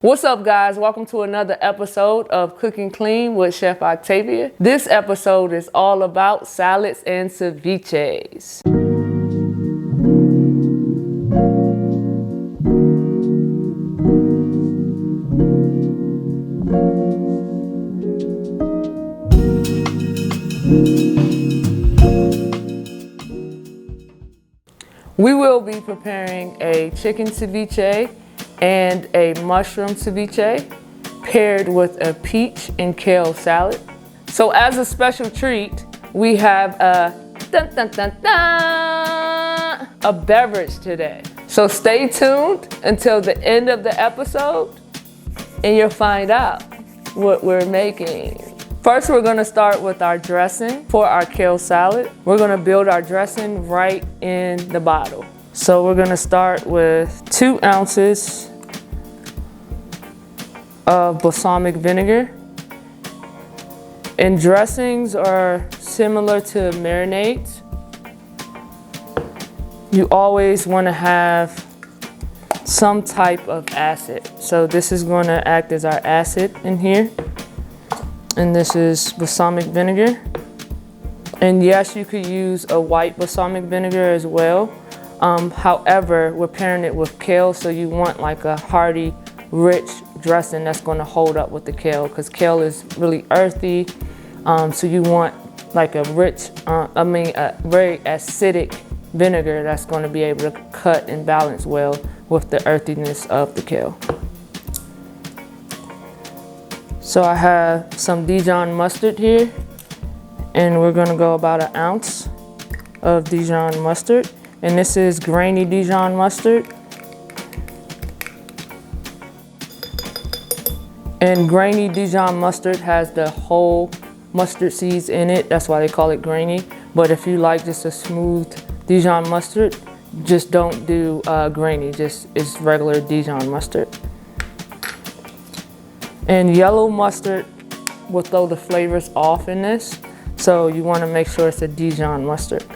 What's up, guys? Welcome to another episode of Cooking Clean with Chef Octavia. This episode is all about salads and ceviches. We will be preparing a chicken ceviche and a mushroom ceviche paired with a peach and kale salad. So as a special treat, we have a beverage today. So stay tuned until the end of the episode and you'll find out what we're making. First, we're gonna start with our dressing for our kale salad. We're gonna build our dressing right in the bottle. So we're gonna start with 2 ounces of balsamic vinegar. And dressings are similar to marinades. You always wanna have some type of acid. So this is gonna act as our acid in here. And this is balsamic vinegar. And yes, you could use a white balsamic vinegar as well. However, we're pairing it with kale, so you want like a hearty, rich dressing that's going to hold up with the kale, because kale is really earthy. So you want like a rich, a very acidic vinegar that's going to be able to cut and balance well with the earthiness of the kale. So I have some Dijon mustard here, and we're going to go about 1 ounce of Dijon mustard. And this is grainy Dijon mustard. And grainy Dijon mustard has the whole mustard seeds in it. That's why they call it grainy. But if you like just a smooth Dijon mustard, just don't do grainy, it's regular Dijon mustard. And yellow mustard will throw the flavors off in this. So you want to make sure it's a Dijon mustard.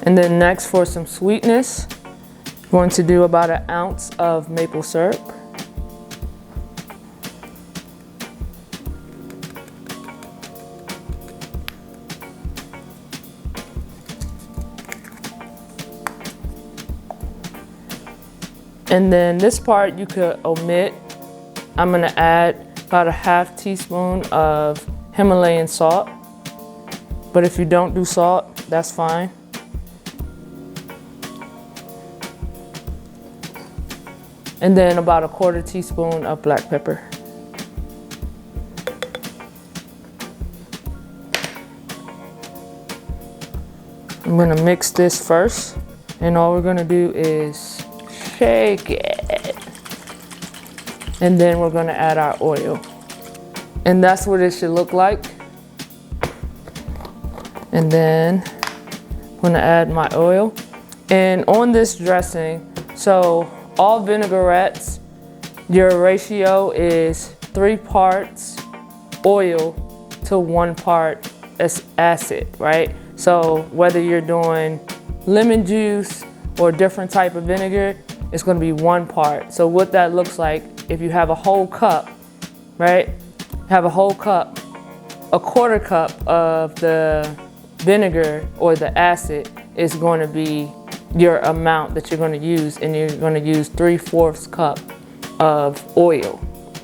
And then next, for some sweetness, I'm going to do about 1 ounce of maple syrup. And then this part you could omit. I'm gonna add about 1/2 teaspoon of Himalayan salt. But if you don't do salt, that's fine. And then about 1/4 teaspoon of black pepper. I'm gonna mix this first, and all we're gonna do is shake it. And then we're gonna add our oil. And that's what it should look like. And then I'm gonna add my oil. And on this dressing, so all vinaigrettes, your ratio is 3 parts oil to 1 part acid, right? So whether you're doing lemon juice or different type of vinegar, it's gonna be 1 part. So what that looks like, if you have a whole cup, right? Have a whole cup, 1/4 cup of the vinegar or the acid is going to be your amount that you're going to use, and you're going to use 3/4 cup of oil.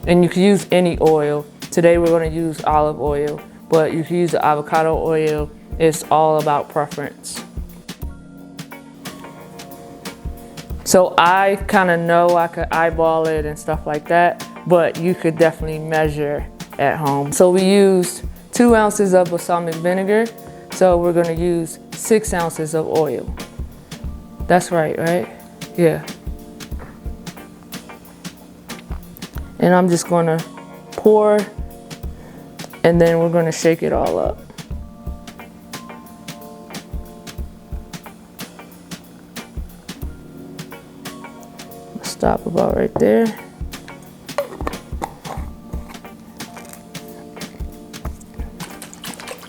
And you can use any oil. Today we're going to use olive oil, but you can use the avocado oil. It's all about preference. So I kind of know I could eyeball it and stuff like that, but you could definitely measure at home. So we used 2 ounces of balsamic vinegar. So we're going to use 6 ounces of oil. That's right? Yeah. And I'm just gonna pour, and then we're gonna shake it all up. Stop about right there.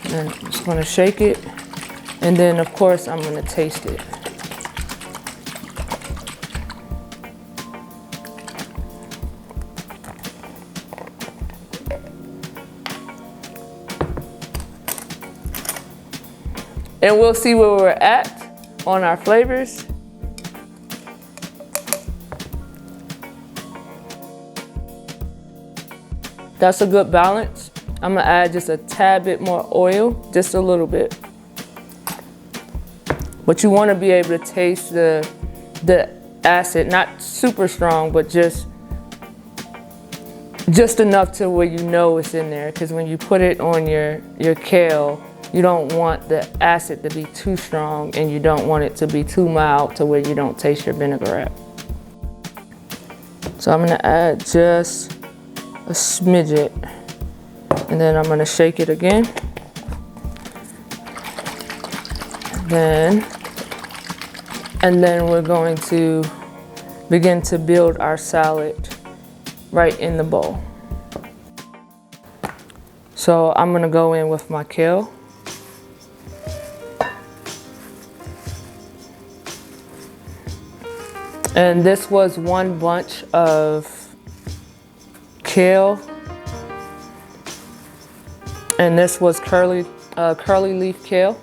And I'm just gonna shake it. And then of course I'm gonna taste it. And we'll see where we're at on our flavors. That's a good balance. I'm gonna add just a tad bit more oil, just a little bit. But you wanna be able to taste the acid, not super strong, but just enough to where you know it's in there. Because when you put it on your kale, you don't want the acid to be too strong and you don't want it to be too mild to where you don't taste your vinaigrette. So I'm gonna add just a smidget, and then I'm gonna shake it again. And then we're going to begin to build our salad right in the bowl. So I'm gonna go in with my kale. And this was one bunch of kale. And this was curly leaf kale.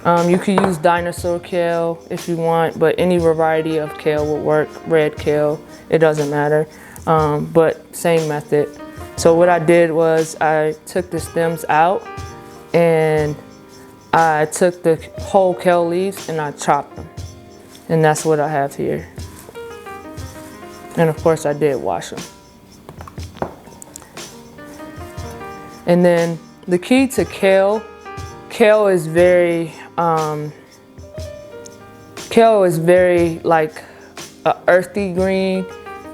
You could use dinosaur kale if you want, but any variety of kale will work. Red kale, it doesn't matter, but same method. So what I did was I took the stems out and I took the whole kale leaves and I chopped them. And that's what I have here. And of course I did wash them. And then the key to kale is very like a earthy green.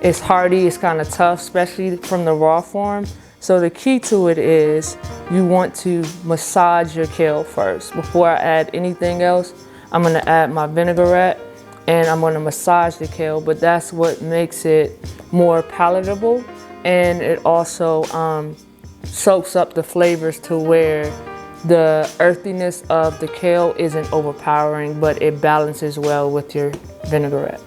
It's hardy, it's kind of tough, especially from the raw form. So the key to it is you want to massage your kale first. Before I add anything else, I'm gonna add my vinaigrette and I'm gonna massage the kale, but that's what makes it more palatable, and it also soaks up the flavors to where the earthiness of the kale isn't overpowering, but it balances well with your vinaigrette.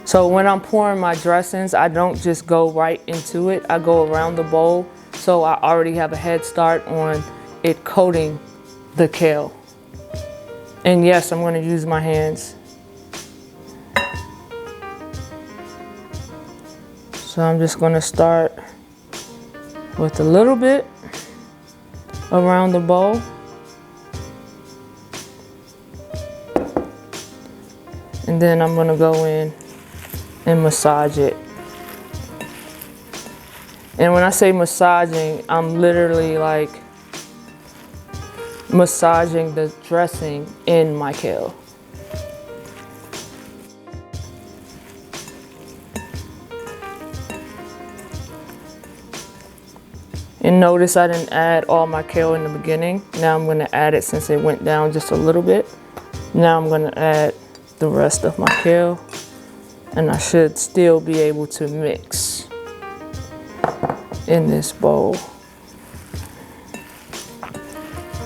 So when I'm pouring my dressings, I don't just go right into it. I go around the bowl, so I already have a head start on it coating the kale. And yes, I'm gonna use my hands. So I'm just gonna start with a little bit around the bowl. And then I'm gonna go in and massage it. And when I say massaging, I'm literally like massaging the dressing in my kale. And notice I didn't add all my kale in the beginning. Now I'm gonna add it since it went down just a little bit. Now I'm gonna add the rest of my kale, and I should still be able to mix in this bowl.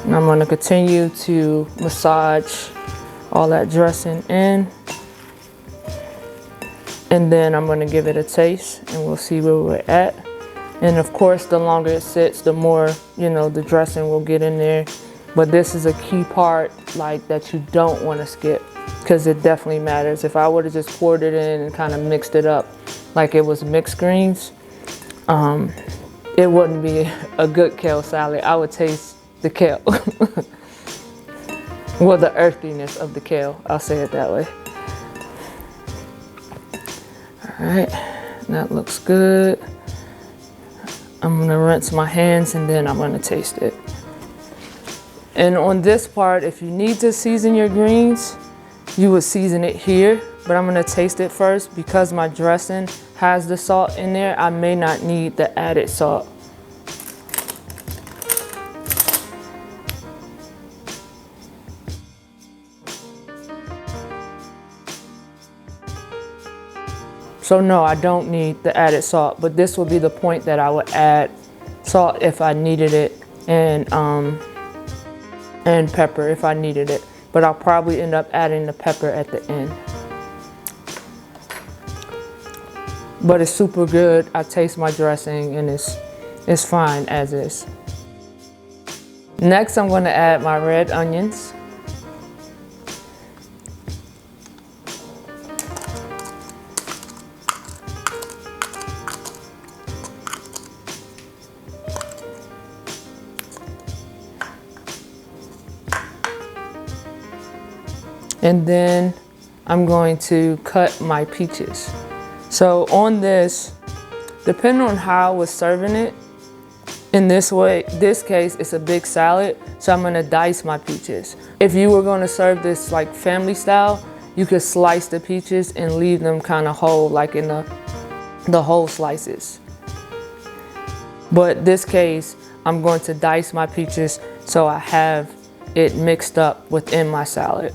And I'm gonna continue to massage all that dressing in. And then I'm gonna give it a taste and we'll see where we're at. And of course, the longer it sits, the more, the dressing will get in there. But this is a key part like that you don't wanna skip, because it definitely matters. If I would've just poured it in and kind of mixed it up like it was mixed greens, it wouldn't be a good kale salad. I would taste the kale. Well, the earthiness of the kale, I'll say it that way. All right, that looks good. I'm gonna rinse my hands and then I'm gonna taste it. And on this part, if you need to season your greens, you would season it here, but I'm gonna taste it first because my dressing has the salt in there. I may not need the added salt. So no, I don't need the added salt, but this will be the point that I would add salt if I needed it, and pepper if I needed it. But I'll probably end up adding the pepper at the end. But it's super good. I taste my dressing and It's fine as is. Next, I'm going to add my red onions. And then I'm going to cut my peaches. So on this, depending on how I was serving it, in this case, it's a big salad, so I'm gonna dice my peaches. If you were gonna serve this like family style, you could slice the peaches and leave them kind of whole, like in the whole slices. But this case, I'm going to dice my peaches so I have it mixed up within my salad.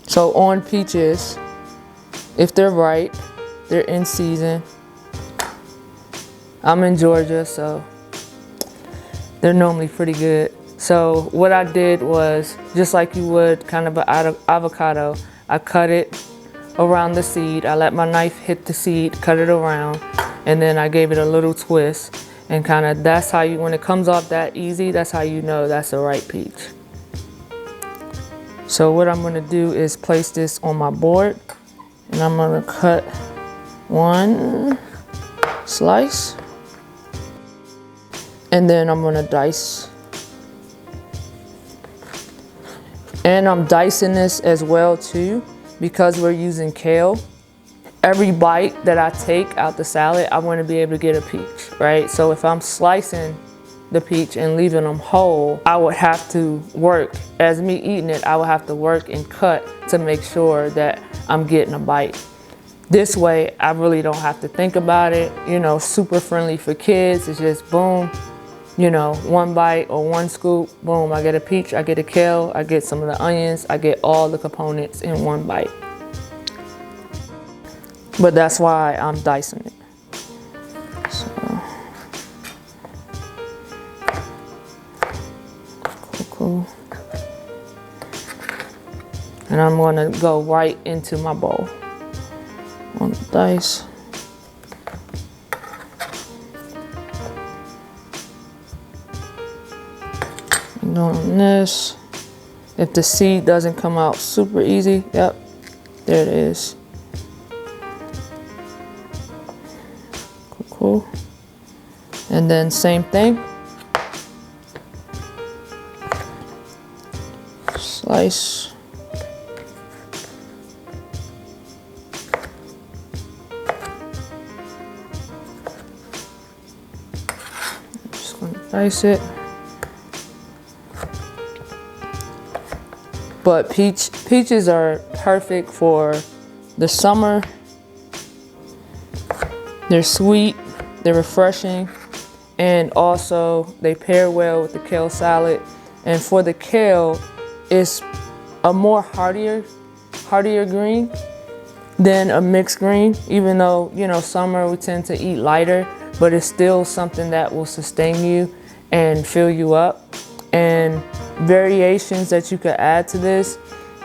So on peaches, if they're ripe, they're in season. I'm in Georgia, so they're normally pretty good. So what I did was, just like you would kind of an avocado, I cut it around the seed. I let my knife hit the seed, cut it around, and then I gave it a little twist. And kind of, that's how you, when it comes off that easy, that's how you know that's a ripe peach. So what I'm gonna do is place this on my board, and I'm gonna cut one slice, and then I'm gonna dice. And I'm dicing this as well too, because we're using kale. Every bite that I take out the salad, I wanna be able to get a peach, right? So if I'm slicing the peach and leaving them whole, I would have to work, as me eating it, I would have to work and cut to make sure that I'm getting a bite. This way, I really don't have to think about it. You know, super friendly for kids. It's just boom, you know, one bite or one scoop, boom, I get a peach, I get a kale, I get some of the onions, I get all the components in one bite. But that's why I'm dicing it. So, cool. And I'm gonna go right into my bowl on the dice. I'm doing this. If the seed doesn't come out super easy, yep, there it is. Cool. And then same thing. Slice. Dice it. But peaches are perfect for the summer. They're sweet, they're refreshing, and also they pair well with the kale salad. And for the kale, it's a more heartier green than a mixed green, even though, you know, summer we tend to eat lighter, but it's still something that will sustain you and fill you up. And variations that you could add to this,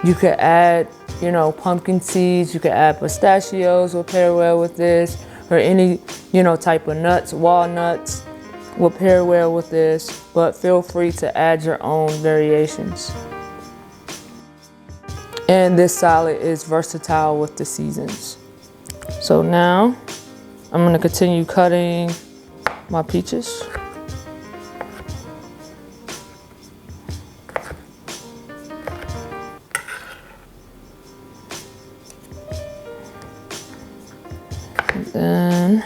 you could add, you know, pumpkin seeds, you could add pistachios will pair well with this, or any, you know, type of nuts. Walnuts will pair well with this, but feel free to add your own variations. And this salad is versatile with the seasons. So now I'm gonna continue cutting my peaches. And then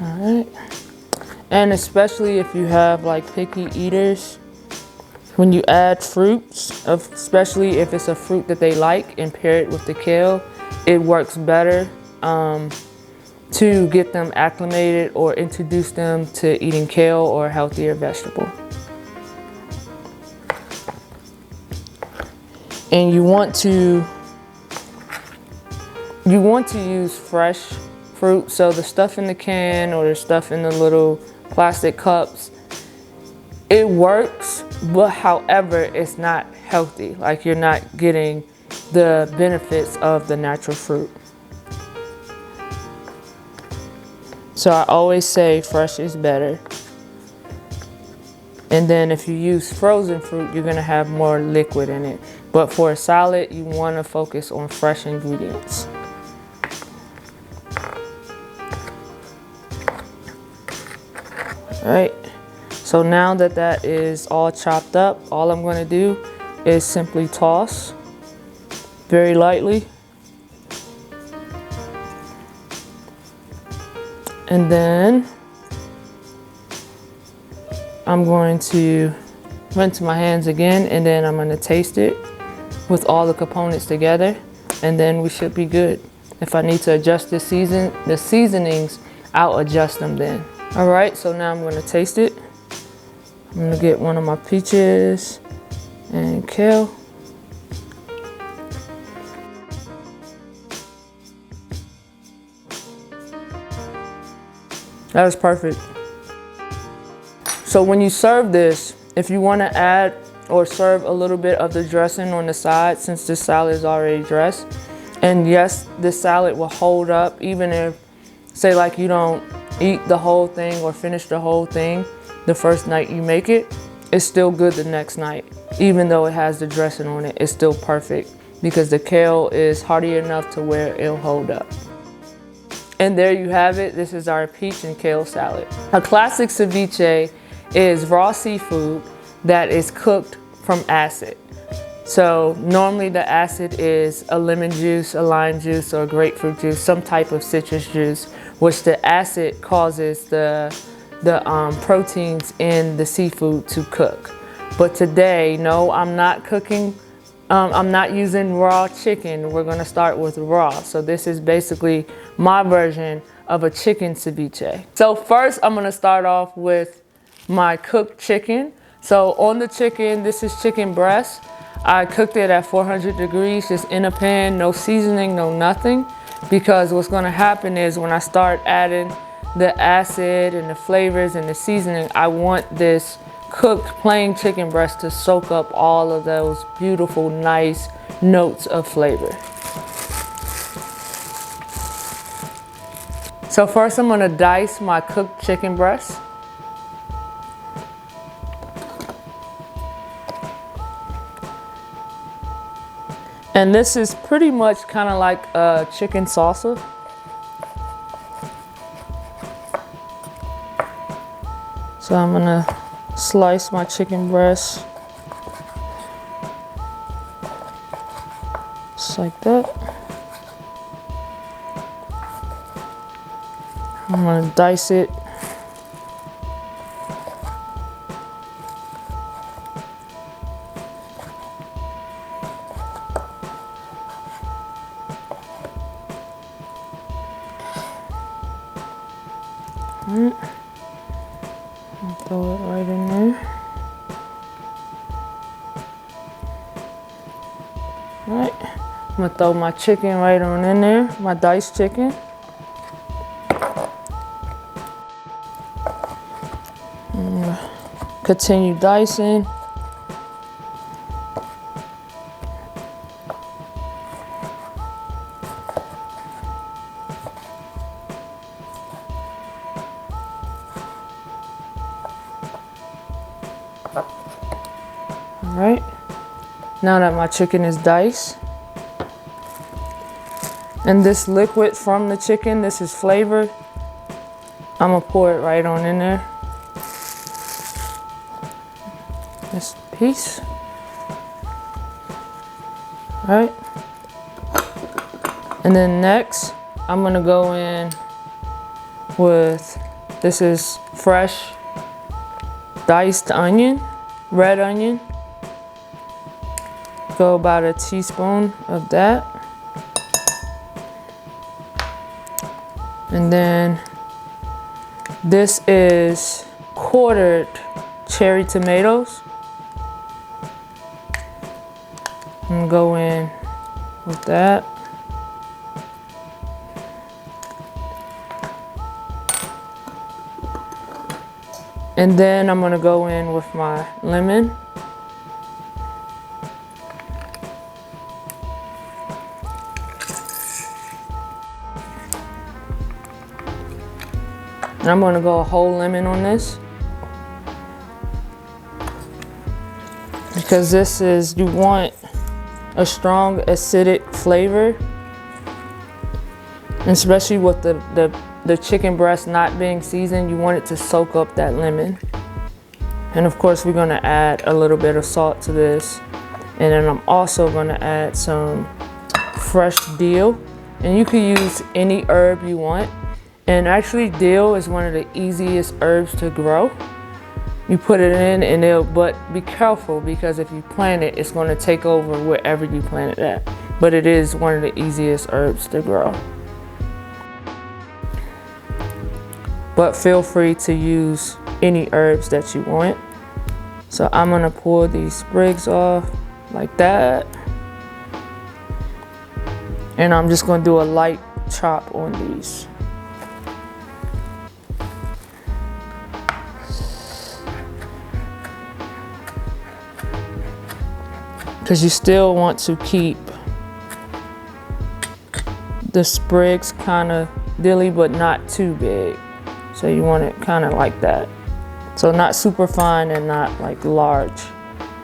Alright, and especially if you have like picky eaters, when you add fruits, especially if it's a fruit that they like, and pair it with the kale, it works better to get them acclimated or introduce them to eating kale or a healthier vegetable. And you want to use fresh fruit. So the stuff in the can or the stuff in the little plastic cups, it works, but however, it's not healthy. Like, you're not getting the benefits of the natural fruit. So I always say fresh is better. And then if you use frozen fruit, you're gonna have more liquid in it. But for a salad, you wanna focus on fresh ingredients. All right, so now that that is all chopped up, all I'm gonna do is simply toss very lightly. And then I'm going to rinse my hands again, and then I'm gonna taste it with all the components together, and then we should be good. If I need to adjust the seasonings, I'll adjust them then. All right, so now I'm gonna taste it. I'm gonna get one of my peaches and kale. That was perfect. So when you serve this, if you want to add or serve a little bit of the dressing on the side, since this salad is already dressed, and yes, this salad will hold up even if, say like you don't eat the whole thing or finish the whole thing the first night you make it, it's still good the next night. Even though it has the dressing on it, it's still perfect because the kale is hearty enough to where it'll hold up. And there you have it. This is our peach and kale salad. A classic ceviche is raw seafood that is cooked from acid. So normally the acid is a lemon juice, a lime juice, or grapefruit juice, some type of citrus juice, which the acid causes the proteins in the seafood to cook. But today, no, I'm not cooking. I'm not using raw chicken. We're gonna start with raw. So this is basically my version of a chicken ceviche. So first I'm gonna start off with my cooked chicken. So on the chicken, this is chicken breast. I cooked it at 400 degrees, just in a pan, no seasoning, no nothing. Because what's gonna happen is when I start adding the acid and the flavors and the seasoning, I want this cooked plain chicken breast to soak up all of those beautiful, nice notes of flavor. So first I'm gonna dice my cooked chicken breast. And this is pretty much kind of like a chicken salsa. So I'm gonna slice my chicken breast just like that. I'm gonna dice it. Throw it right in there. Alright, I'm gonna throw my chicken right on in there, my diced chicken. I'm gonna continue dicing. All right, now that my chicken is diced, and this liquid from the chicken, this is flavored, I'm gonna pour it right on in there. This piece. All right, and then next, I'm gonna go in with, this is fresh diced onion, red onion. Go about a teaspoon of that. And then this is quartered cherry tomatoes. I'm gonna go in with that. And then I'm gonna go in with my lemon. And I'm gonna go a whole lemon on this. Because this is, you want a strong acidic flavor. And especially with the chicken breast not being seasoned, you want it to soak up that lemon. And of course, we're gonna add a little bit of salt to this. And then I'm also gonna add some fresh dill. And you can use any herb you want. And actually, dill is one of the easiest herbs to grow. You put it in but be careful, because if you plant it, it's gonna take over wherever you plant it at. But it is one of the easiest herbs to grow. But feel free to use any herbs that you want. So I'm gonna pull these sprigs off like that. And I'm just gonna do a light chop on these. Because you still want to keep the sprigs kind of dilly, but not too big. So you want it kind of like that. So not super fine and not like large.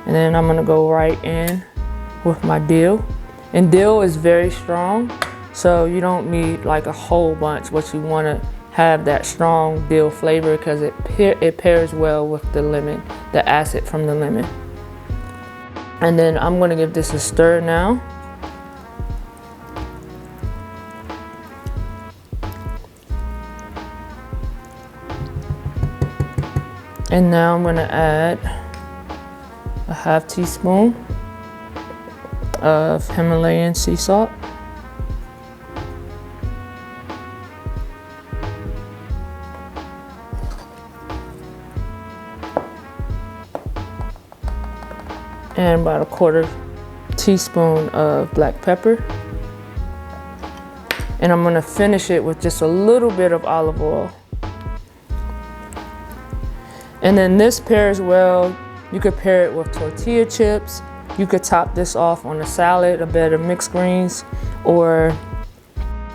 And then I'm gonna go right in with my dill. And dill is very strong, so you don't need like a whole bunch, but you wanna have that strong dill flavor because it pairs well with the lemon, the acid from the lemon. And then I'm gonna give this a stir now. And now I'm gonna add a half teaspoon of Himalayan sea salt. And about a quarter teaspoon of black pepper. And I'm gonna finish it with just a little bit of olive oil. And then this pairs well. You could pair it with tortilla chips. You could top this off on a salad, a bed of mixed greens, or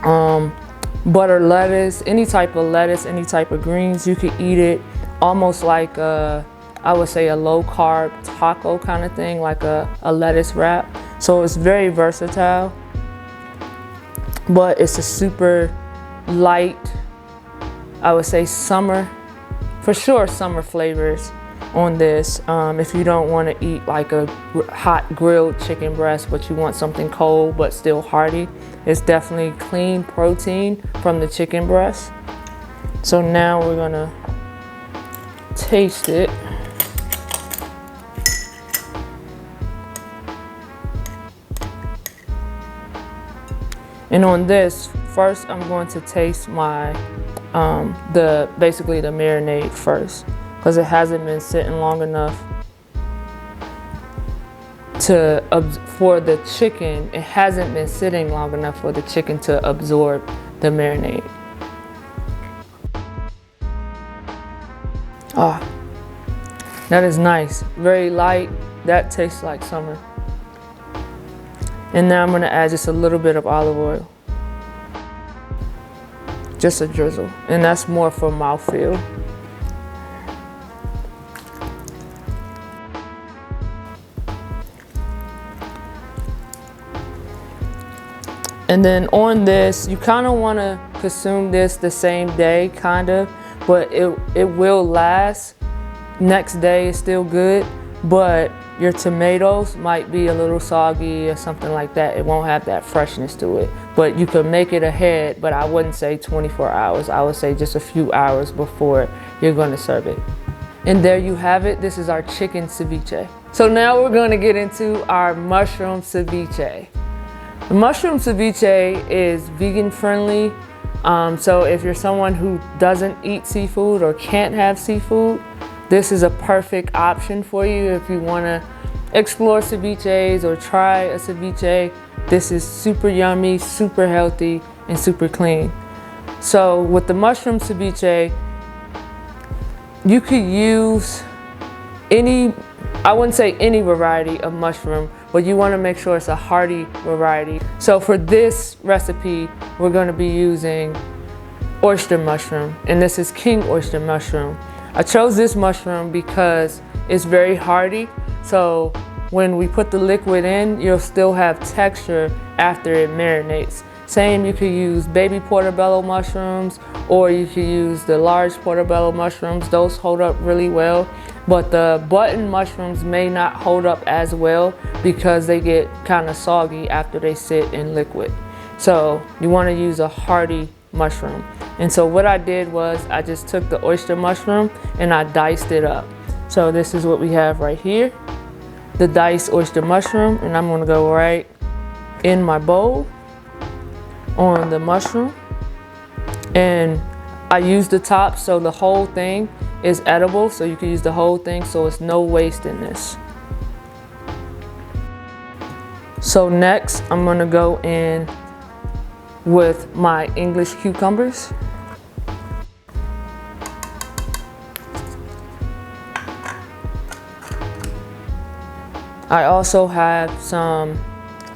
butter lettuce, any type of lettuce, any type of greens. You could eat it almost like I would say a low carb taco kind of thing, like a lettuce wrap. So it's very versatile, but it's a super light, I would say summer, for sure summer flavors on this. If you don't want to eat like a hot grilled chicken breast, but you want something cold but still hearty, it's definitely clean protein from the chicken breast. So now we're gonna taste it. And on this, first I'm going to taste my, basically the marinade first, because it hasn't been sitting long enough for the chicken. It hasn't been sitting long enough for the chicken to absorb the marinade. Ah, that is nice, very light. That tastes like summer. And now I'm gonna add just a little bit of olive oil. Just a drizzle, and that's more for mouthfeel. And then on this, you kind of want to consume this the same day, kind of, but it will last. Next day is still good, but your tomatoes might be a little soggy or something like that. It won't have that freshness to it. But you could make it ahead, but I wouldn't say 24 hours. I would say just a few hours before you're going to serve it. And there you have it. This is our chicken ceviche. So now we're going to get into our mushroom ceviche. The mushroom ceviche is vegan friendly. So if you're someone who doesn't eat seafood or can't have seafood, this is a perfect option for you. If you want to explore ceviches or try a ceviche, this is super yummy, super healthy, and super clean. So with the mushroom ceviche, you could use any, I wouldn't say any variety of mushroom, but you want to make sure it's a hearty variety. So for this recipe, we're going to be using oyster mushroom, and this is king oyster mushroom. I chose this mushroom because it's very hearty, so when we put the liquid in, you'll still have texture after it marinates. Same, you could use baby portobello mushrooms, or you could use the large portobello mushrooms. Those hold up really well, but the button mushrooms may not hold up as well because they get kind of soggy after they sit in liquid. So you want to use a hearty mushroom. And so what I did was I just took the oyster mushroom and I diced it up. So this is what we have right here, the diced oyster mushroom, and I'm going to go right in my bowl on the mushroom, and I use the top so the whole thing is edible, so you can use the whole thing, so it's no waste in this. So next I'm going to go in with my English cucumbers. I also have some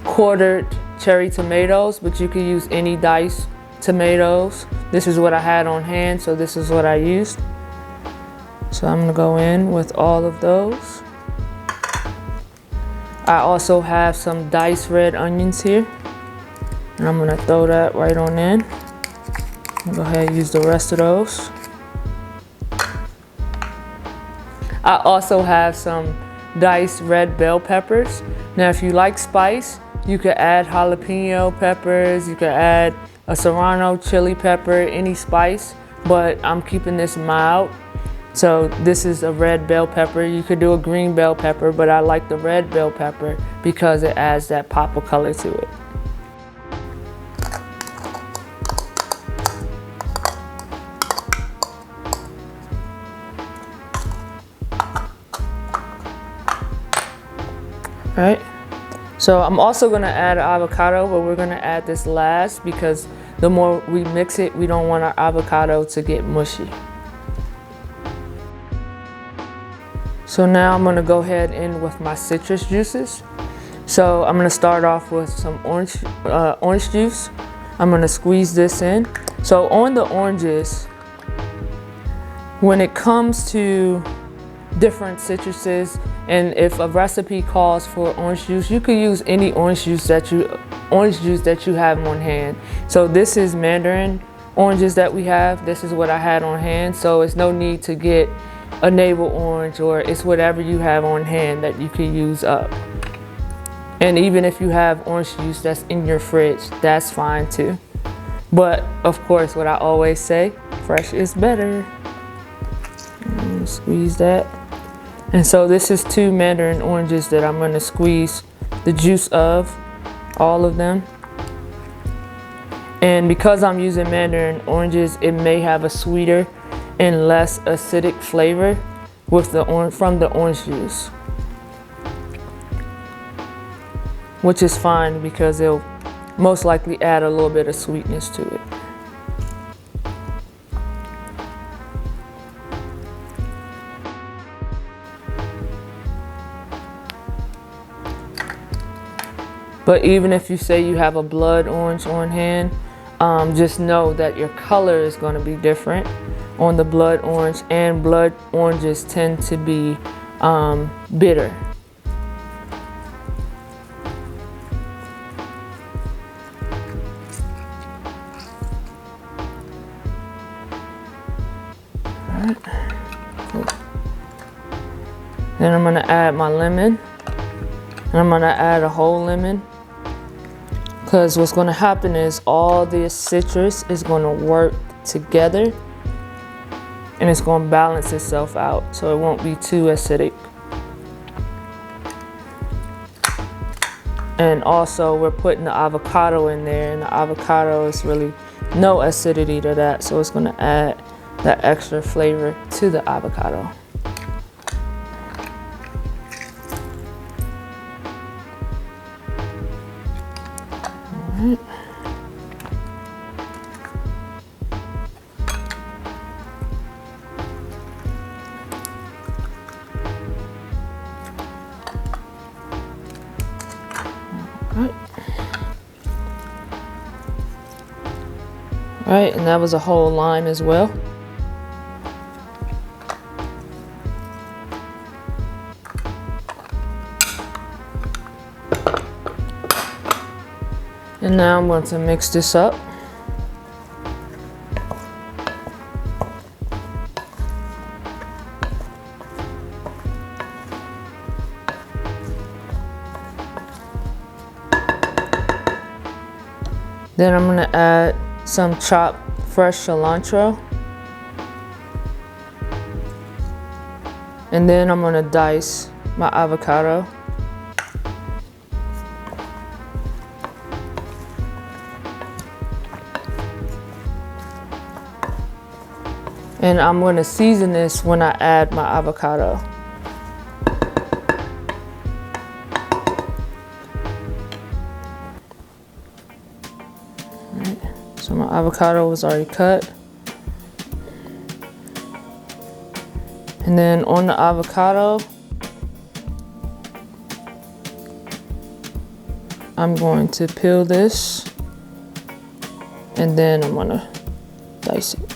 quartered cherry tomatoes, but you can use any diced tomatoes. This is what I had on hand, so this is what I used. So I'm gonna go in with all of those. I also have some diced red onions here, and I'm gonna throw that right on in. Go ahead and use the rest of those. I also have some diced red bell peppers. Now if you like spice, you could add jalapeno peppers, you could add a serrano chili pepper, any spice, but I'm keeping this mild. So this is a red bell pepper. You could do a green bell pepper, but I like the red bell pepper because it adds that pop of color to it. All right. So I'm also gonna add avocado, but we're gonna add this last because the more we mix it, we don't want our avocado to get mushy. So now I'm gonna go ahead in with my citrus juices. So I'm gonna start off with some orange juice. I'm gonna squeeze this in. So on the oranges, when it comes to different citruses, and if a recipe calls for orange juice, you could use any orange juice that you have on hand. So this is mandarin oranges that we have. This is what I had on hand. So it's no need to get a navel orange, or it's whatever you have on hand that you can use up. And even if you have orange juice that's in your fridge, that's fine too. But of course, what I always say, fresh is better. Squeeze that. And so this is 2 mandarin oranges that I'm going to squeeze the juice of, all of them. And because I'm using mandarin oranges, it may have a sweeter and less acidic flavor with from the orange juice, which is fine because it'll most likely add a little bit of sweetness to it. But even if you say you have a blood orange on hand, just know that your color is going to be different on the blood orange, and blood oranges tend to be bitter. All right. Cool. Then I'm going to add my lemon, and I'm going to add a whole lemon. Because what's going to happen is all this citrus is going to work together and it's going to balance itself out, so it won't be too acidic. And also we're putting the avocado in there, and the avocado is really no acidity to that, so it's going to add that extra flavor to the avocado. Right, and that was a whole lime as well. And now I'm going to mix this up. Then I'm going to add some chopped fresh cilantro. And then I'm going to dice my avocado. And I'm going to season this when I add my avocado. So my avocado was already cut. And then on the avocado, I'm going to peel this and then I'm gonna dice it.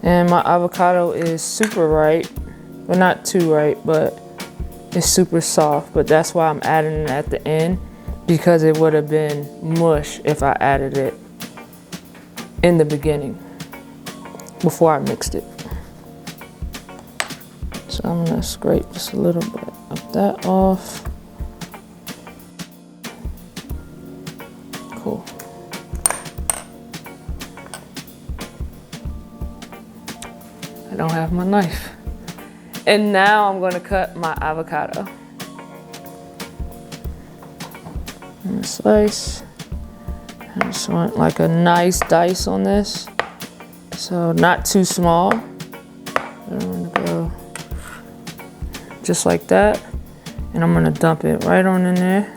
And my avocado is super ripe. Well, not too ripe, but it's super soft. But that's why I'm adding it at the end, because it would have been mush if I added it in the beginning before I mixed it. So I'm gonna scrape just a little bit of that off. Cool. I don't have my knife. And now I'm gonna cut my avocado. And a slice. I just want like a nice dice on this. So not too small. I'm gonna go just like that. And I'm gonna dump it right on in there.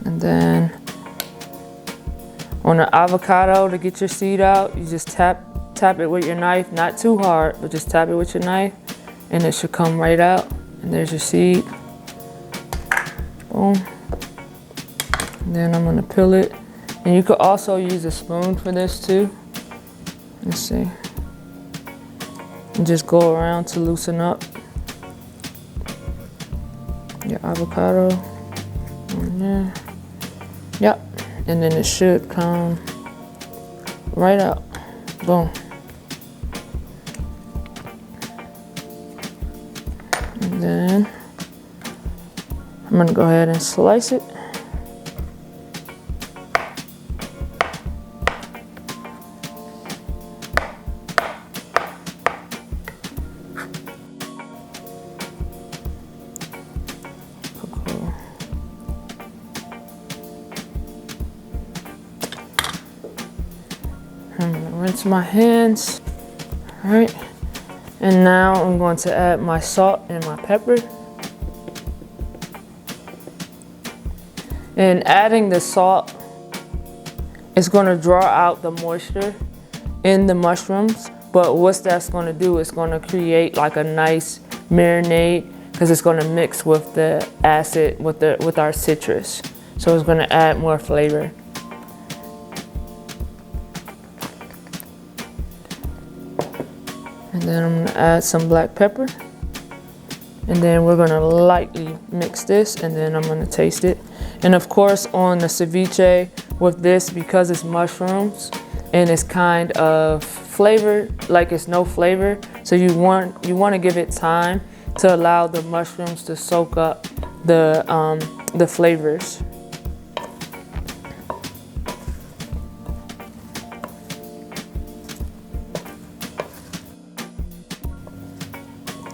And then on the avocado, to get your seed out, you just tap it with your knife, not too hard, but just tap it with your knife and it should come right out. And there's your seed. Boom. And then I'm gonna peel it. And you could also use a spoon for this too. Let's see. And just go around to loosen up your avocado on there. Yep. And then it should come right out. Boom. And then I'm gonna go ahead and slice it. I'm gonna rinse my hands. All right. And now I'm going to add my salt and my pepper. And adding the salt is going to draw out the moisture in the mushrooms. But what that's going to do is going to create like a nice marinade, because it's going to mix with the acid with our citrus. So it's going to add more flavor. And then I'm gonna add some black pepper. And then we're gonna lightly mix this, and then I'm gonna taste it. And of course on the ceviche with this, because it's mushrooms and it's kind of flavored, like it's no flavor. So you want to give it time to allow the mushrooms to soak up the flavors.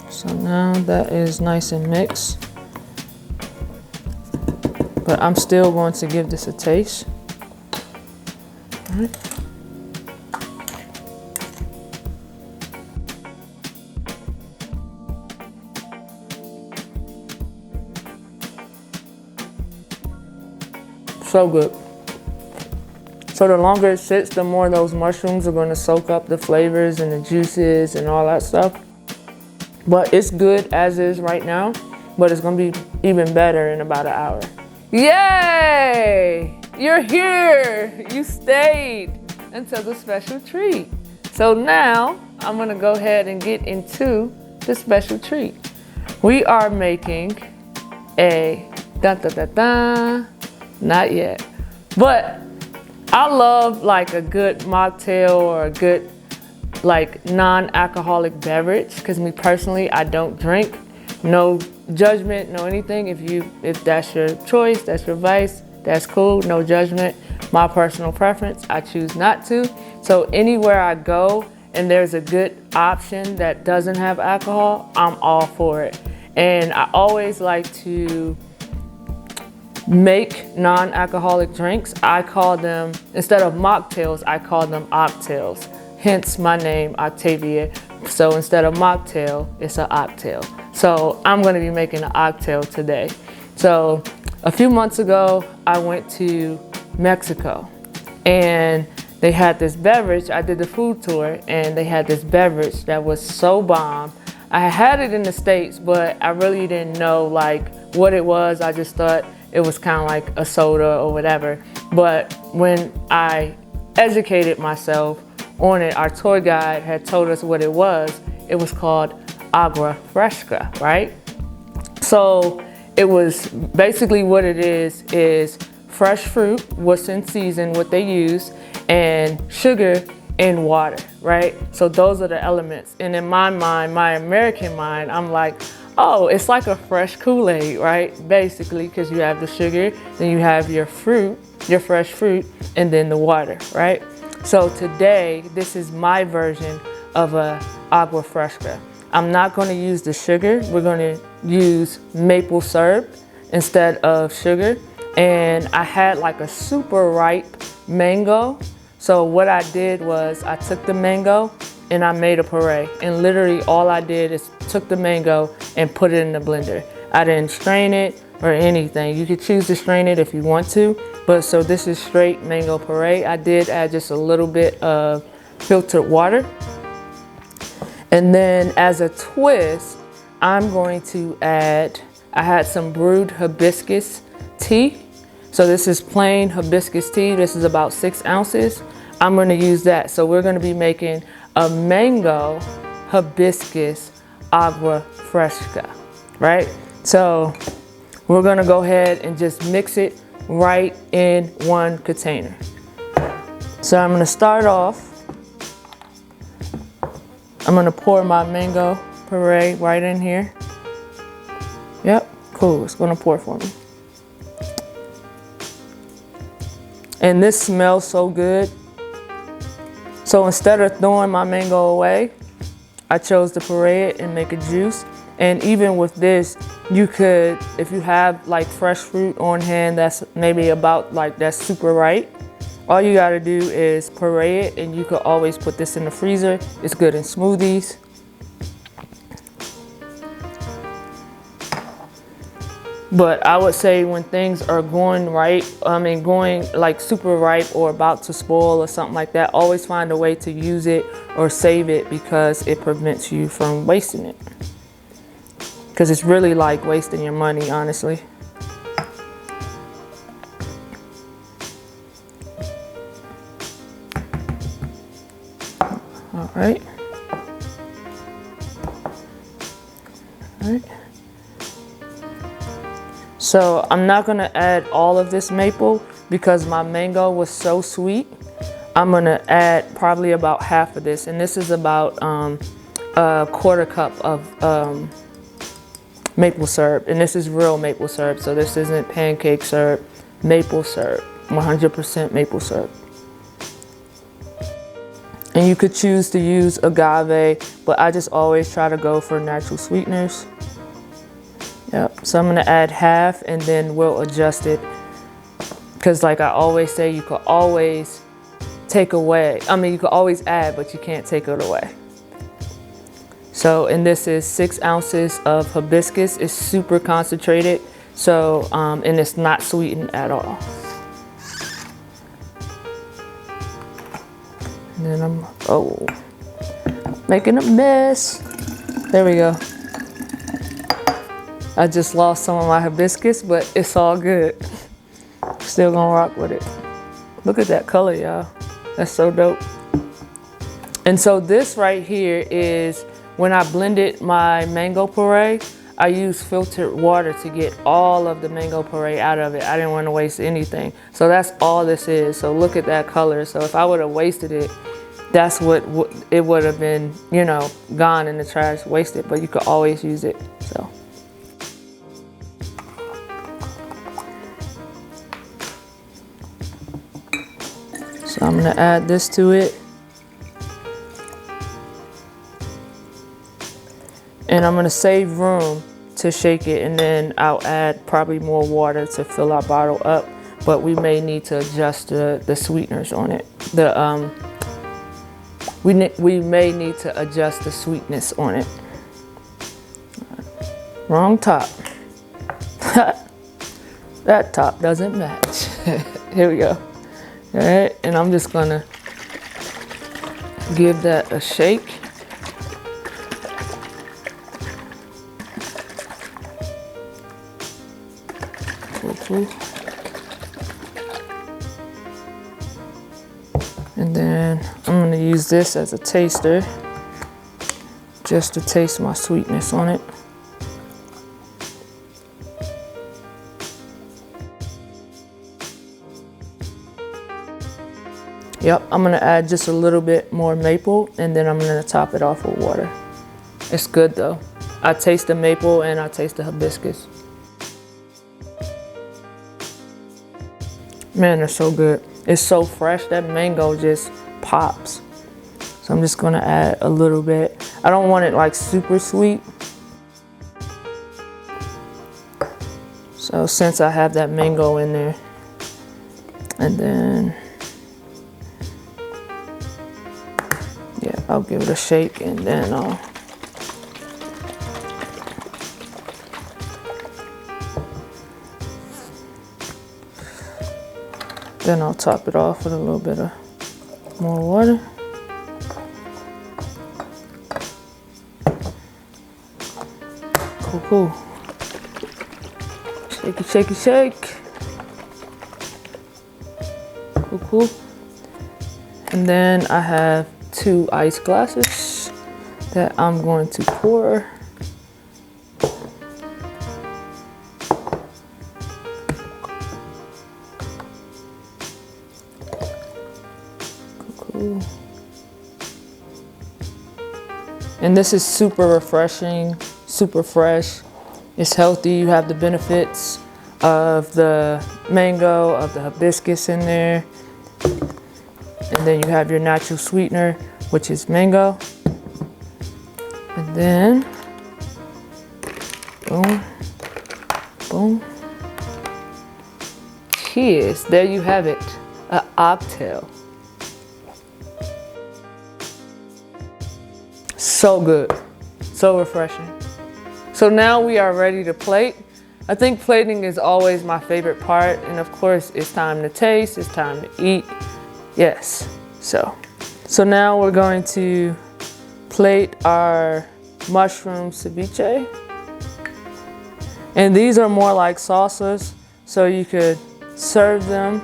So now that is nice and mixed, but I'm still going to give this a taste. All right. So good. So the longer it sits, the more those mushrooms are going to soak up the flavors and the juices and all that stuff. but it's good as is right now, but it's gonna be even better in about an hour. Yay! You're here! You stayed until the special treat. So now I'm gonna go ahead and get into the special treat. We are making a not yet, but I love like a good mocktail or a good like non-alcoholic beverage, because me personally, I don't drink. No judgment, no anything. If that's your choice, that's your vice, that's cool, no judgment. My personal preference, I choose not to. So anywhere I go and there's a good option that doesn't have alcohol, I'm all for it. And I always like to make non-alcoholic drinks. I call them, instead of mocktails, I call them octails. Hence my name, Octavia. So instead of mocktail, it's an octail. So I'm gonna be making an octail today. So a few months ago, I went to Mexico and they had this beverage. I did the food tour and they had this beverage that was so bomb. I had it in the States, but I really didn't know like what it was. I just thought it was kind of like a soda or whatever. But when I educated myself on it, our tour guide had told us what it was. It was called agua fresca, right? So it was basically what it is fresh fruit, what's in season, what they use, and sugar and water, right? So those are the elements. And in my mind, my American mind, I'm like, oh, it's like a fresh Kool-Aid, right? Basically, because you have the sugar, then you have your fruit, your fresh fruit, and then the water, right? So today, this is my version of a agua fresca. I'm not going to use the sugar. We're going to use maple syrup instead of sugar. And I had like a super ripe mango. So what I did was I took the mango and I made a puree. And literally all I did is took the mango and put it in the blender. I didn't strain it or anything. You could choose to strain it if you want to. But so this is straight mango puree. I did add just a little bit of filtered water. And then as a twist, I'm going to add, I had some brewed hibiscus tea. So this is plain hibiscus tea. This is about 6 ounces. I'm going to use that. So we're going to be making a mango hibiscus agua fresca, right? So we're going to go ahead and just mix it right in one container. So I'm going to start off. I'm going to pour my mango puree right in here. Yep, cool. It's going to pour for me. And this smells so good. So instead of throwing my mango away, I chose to puree it and make a juice. And even with this, you could, if you have like fresh fruit on hand that's maybe about like that's super ripe, all you gotta do is puree it, and you could always put this in the freezer. It's good in smoothies. But I would say when things are going ripe, going like super ripe or about to spoil or something like that, always find a way to use it or save it, because it prevents you from wasting it. Because it's really like wasting your money, honestly. All right. All right. So I'm not gonna add all of this maple because my mango was so sweet. I'm gonna add probably about half of this, and this is about a quarter cup of maple syrup, and this is real maple syrup, so this isn't pancake syrup, maple syrup, 100% maple syrup. And you could choose to use agave, but I just always try to go for natural sweeteners. Yep, so I'm gonna add half and then we'll adjust it. Because like I always say, you could always take away. You could always add, but you can't take it away. So, and this is 6 ounces of hibiscus. It's super concentrated, so, and it's not sweetened at all. And then I'm, making a mess. There we go. I just lost some of my hibiscus, but it's all good. Still gonna rock with it. Look at that color, y'all. That's so dope. And so this right here is when I blended my mango puree, I used filtered water to get all of the mango puree out of it. I didn't want to waste anything. So that's all this is. So look at that color. So if I would have wasted it, that's what it would have been, you know, gone in the trash, wasted, but you could always use it, so. So I'm gonna add this to it. And I'm gonna save room to shake it, and then I'll add probably more water to fill our bottle up, but we may need to adjust the sweeteners on it. We may need to adjust the sweetness on it. Wrong top. That top doesn't match. Here we go. All right, and I'm just gonna give that a shake. And then I'm gonna use this as a taster just to taste my sweetness on it. Yep, I'm gonna add just a little bit more maple, and then I'm gonna top it off with water. It's good though. I taste the maple and I taste the hibiscus. Man, they're so good. It's so fresh, that mango just pops. So I'm just gonna add a little bit. I don't want it like super sweet. So since I have that mango in there, and then, yeah, I'll give it a shake, and then I'll top it off with a little bit of more water. Cool, cool. Shake it, shake it, shake. Cool, cool. And then I have 2 ice glasses that I'm going to pour. And this is super refreshing, super fresh. It's healthy. You have the benefits of the mango, of the hibiscus in there. And then you have your natural sweetener, which is mango. And then, boom, boom. Cheers. There you have it, an Octavia. So good, so refreshing. So now we are ready to plate. I think plating is always my favorite part, and of course it's time to taste, it's time to eat. Yes, so now we're going to plate our mushroom ceviche. And these are more like salsas, so you could serve them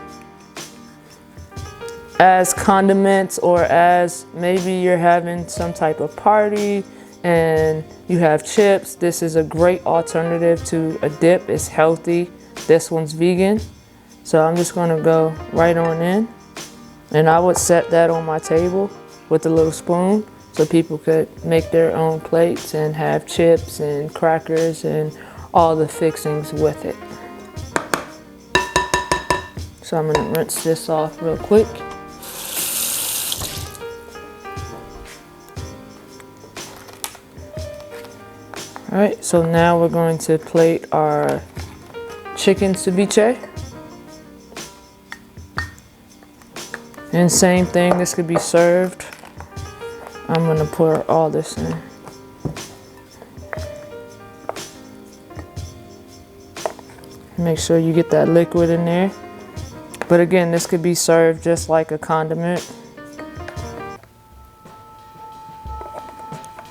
as condiments, or as maybe you're having some type of party and you have chips. This is a great alternative to a dip. It's healthy. This one's vegan. So I'm just gonna go right on in, and I would set that on my table with a little spoon so people could make their own plates and have chips and crackers and all the fixings with it. So I'm gonna rinse this off real quick. All right, so now we're going to plate our chicken ceviche. And same thing, this could be served. I'm gonna pour all this in. Make sure you get that liquid in there. But again, this could be served just like a condiment.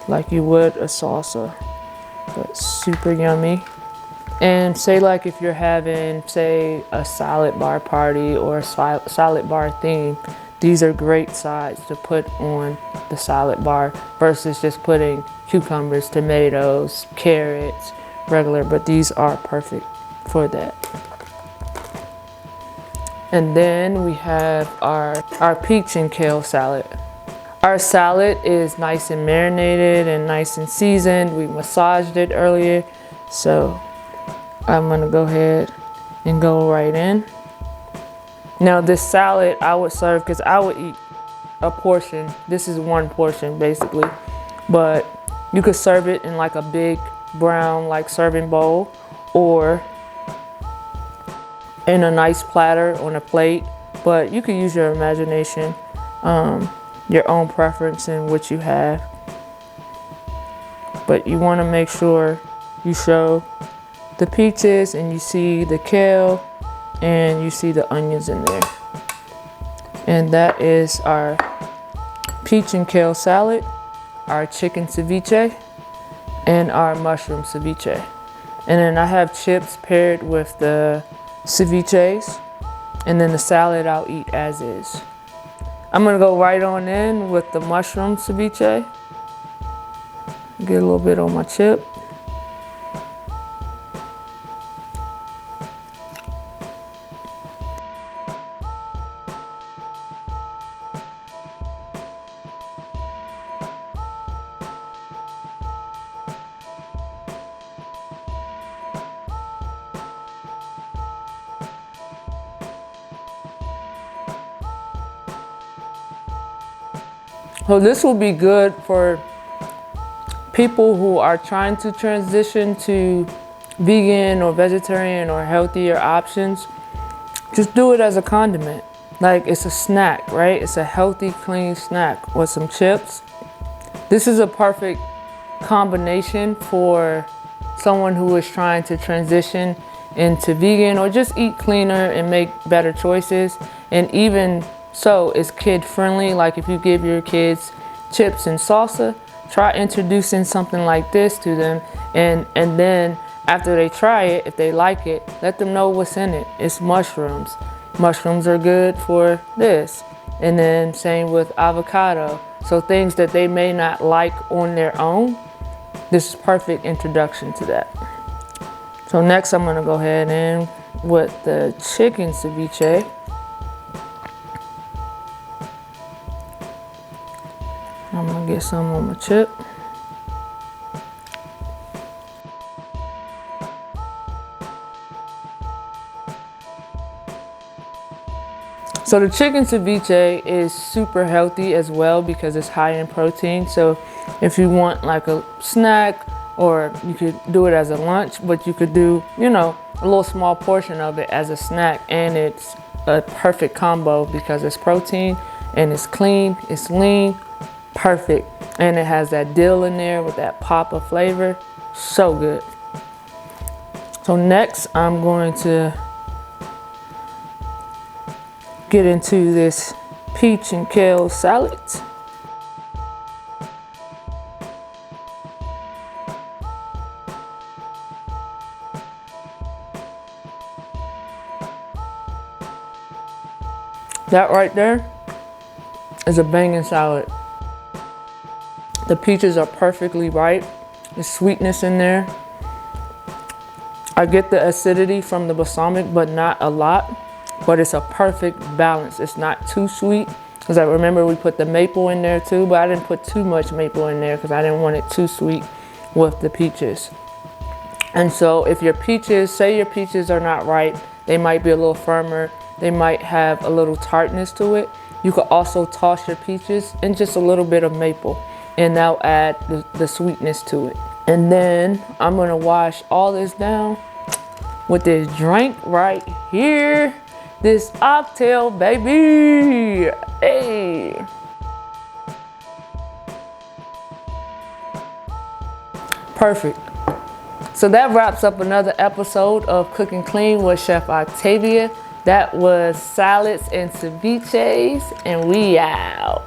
like you would a salsa, but super yummy. And say like if you're having, say, a salad bar party or a salad bar theme, these are great sides to put on the salad bar versus just putting cucumbers, tomatoes, carrots, regular, but these are perfect for that. And then we have our peach and kale salad. Our salad is nice and marinated and nice and seasoned. We massaged it earlier, so I'm gonna go ahead and go right in. Now this salad I would serve, because I would eat a portion. This is one portion basically, but you could serve it in like a big brown like serving bowl, or in a nice platter on a plate. But you could use your imagination, your own preference in what you have. But you want to make sure you show the peaches and you see the kale and you see the onions in there. And that is our peach and kale salad, our chicken ceviche, and our mushroom ceviche. And then I have chips paired with the ceviches, and then the salad I'll eat as is. I'm gonna go right on in with the mushroom ceviche. Get a little bit on my chip. So this will be good for people who are trying to transition to vegan or vegetarian or healthier options. Just do it as a condiment. Like it's a snack, right? It's a healthy, clean snack with some chips. This is a perfect combination for someone who is trying to transition into vegan or just eat cleaner and make better choices. And even so, it's kid friendly. Like if you give your kids chips and salsa, try introducing something like this to them, and then after they try it, if they like it, let them know what's in it. It's mushrooms. Mushrooms are good for this. And then same with avocado. So things that they may not like on their own, this is perfect introduction to that. So next I'm gonna go ahead and with the chicken ceviche. I'm gonna get some on my chip. So the chicken ceviche is super healthy as well because it's high in protein. So if you want like a snack, or you could do it as a lunch, but you could do, you know, a little small portion of it as a snack, and it's a perfect combo because it's protein and it's clean, it's lean. Perfect. And it has that dill in there with that pop of flavor. So good. So next I'm going to get into this peach and kale salad. That right there is a banging salad. The peaches are perfectly ripe. There's sweetness in there. I get the acidity from the balsamic, but not a lot. But it's a perfect balance. It's not too sweet, because I remember we put the maple in there too, but I didn't put too much maple in there because I didn't want it too sweet with the peaches. And so if your peaches, say your peaches are not ripe, they might be a little firmer, they might have a little tartness to it. You could also toss your peaches in just a little bit of maple, and that'll add the sweetness to it. And then I'm gonna wash all this down with this drink right here. This Octavia, baby. Hey. Perfect. So that wraps up another episode of Cooking Clean with Chef Octavia. That was salads and ceviches, and we out.